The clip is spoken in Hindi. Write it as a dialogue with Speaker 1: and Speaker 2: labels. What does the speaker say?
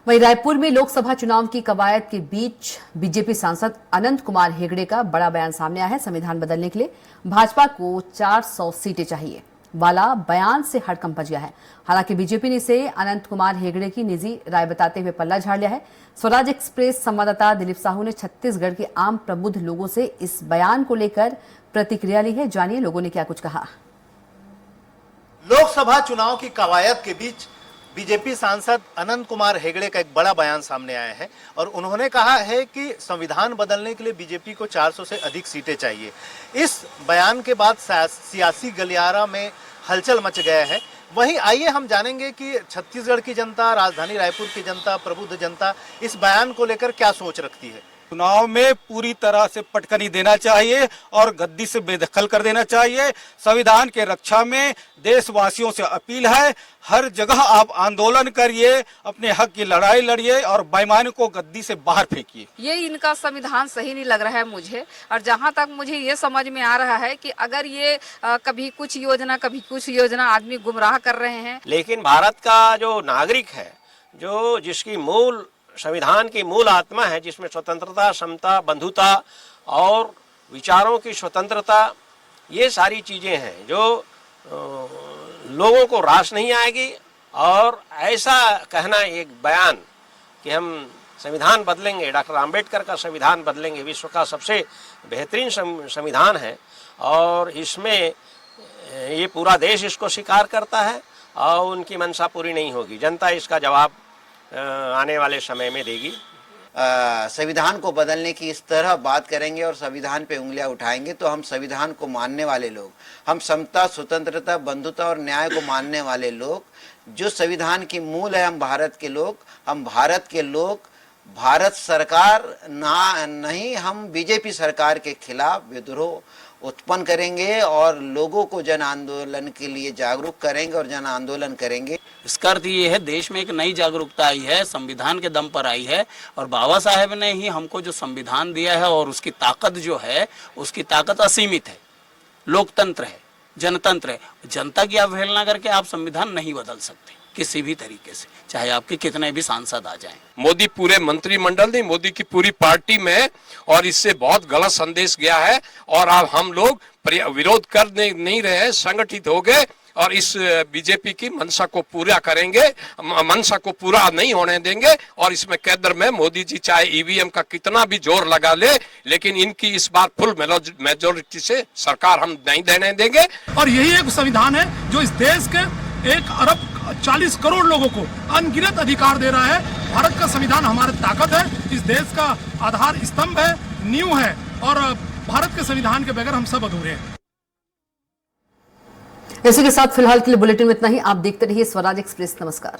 Speaker 1: वहीं रायपुर में लोकसभा चुनाव की कवायद के बीच बीजेपी सांसद अनंत कुमार हेगड़े का बड़ा बयान सामने आया है। संविधान बदलने के लिए भाजपा को 400 सीटें चाहिए वाला बयान से हड़कंप मच गया है। हालांकि बीजेपी ने इसे अनंत कुमार हेगड़े की निजी राय बताते हुए पल्ला झाड़ लिया है। स्वराज एक्सप्रेस संवाददाता दिलीप साहू ने छत्तीसगढ़ के आम प्रबुद्ध लोगों से इस बयान को लेकर प्रतिक्रिया ली है। जानिए लोगों ने क्या कुछ कहा।
Speaker 2: लोकसभा चुनाव की कवायद के बीच बीजेपी सांसद अनंत कुमार हेगड़े का एक बड़ा बयान सामने आया है और उन्होंने कहा है कि संविधान बदलने के लिए बीजेपी को 400 से अधिक सीटें चाहिए। इस बयान के बाद सियासी गलियारा में हलचल मच गया है। वहीं आइए हम जानेंगे कि छत्तीसगढ़ की जनता, राजधानी रायपुर की जनता, प्रबुद्ध जनता इस बयान को लेकर क्या सोच रखती है।
Speaker 3: चुनाव में पूरी तरह से पटकनी देना चाहिए और गद्दी से बेदखल कर देना चाहिए। संविधान के रक्षा में देशवासियों से अपील है, हर जगह आप आंदोलन करिए, अपने हक की लड़ाई लड़िए और बेईमानी को गद्दी से बाहर फेंकिए।
Speaker 4: ये इनका संविधान सही नहीं लग रहा है मुझे। और जहाँ तक मुझे ये समझ में आ रहा है कि अगर ये कभी कुछ योजना आदमी गुमराह कर रहे हैं।
Speaker 5: लेकिन भारत का जो नागरिक है, जो जिसकी मूल संविधान की मूल आत्मा है, जिसमें स्वतंत्रता, समता, बंधुता और विचारों की स्वतंत्रता, ये सारी चीजें हैं जो लोगों को रास नहीं आएगी। और ऐसा कहना, एक बयान कि हम संविधान बदलेंगे, डॉक्टर आम्बेडकर का संविधान बदलेंगे, विश्व का सबसे बेहतरीन संविधान है और इसमें ये पूरा देश इसको स्वीकार करता है और उनकी मंशा पूरी नहीं होगी। जनता इसका जवाब आने वाले समय में देगी।
Speaker 6: संविधान को बदलने की इस तरह बात करेंगे और संविधान पे उंगलियां उठाएंगे तो हम संविधान को मानने वाले लोग, हम समता, स्वतंत्रता, बंधुता और न्याय को मानने वाले लोग, जो संविधान की मूल है, हम भारत के लोग, हम भारत के लोग भारत सरकार नहीं, हम बीजेपी सरकार के खिलाफ विद्रोह उत्पन्न करेंगे और लोगों को जन आंदोलन के लिए जागरूक करेंगे और जन आंदोलन करेंगे।
Speaker 7: इसका अर्थ ये है, देश में एक नई जागरूकता आई है, संविधान के दम पर आई है और बाबा साहेब ने ही हमको जो संविधान दिया है और उसकी ताकत जो है, उसकी ताकत असीमित है। लोकतंत्र है, जनतंत्र है। जनता की अवहेलना करके आप संविधान नहीं बदल सकते किसी भी तरीके से, चाहे आपके कितने भी सांसद आ जाएं।
Speaker 8: मोदी पूरे मंत्रिमंडल नहीं, मोदी की पूरी पार्टी में, और इससे बहुत गलत संदेश गया है। और अब हम लोग विरोध कर नहीं रहे, संगठित हो गए और इस बीजेपी की मंशा को पूरा करेंगे, मंशा को पूरा नहीं होने देंगे। और इसमें केंद्र में मोदी जी चाहे ईवीएम का कितना भी जोर लगा ले, लेकिन इनकी इस बार फुल मेजोरिटी से सरकार हम नहीं देने देंगे।
Speaker 9: और यही एक संविधान है जो इस देश के 1 अरब 40 करोड़ लोगों को अनगिनत अधिकार दे रहा है। भारत का संविधान हमारी ताकत है, इस देश का आधार स्तंभ है, नींव है और भारत के संविधान के बगैर हम सब अधूरे हैं।
Speaker 1: इसी के साथ फिलहाल के लिए बुलेटिन में इतना ही। आप देखते रहिए स्वराज एक्सप्रेस। नमस्कार।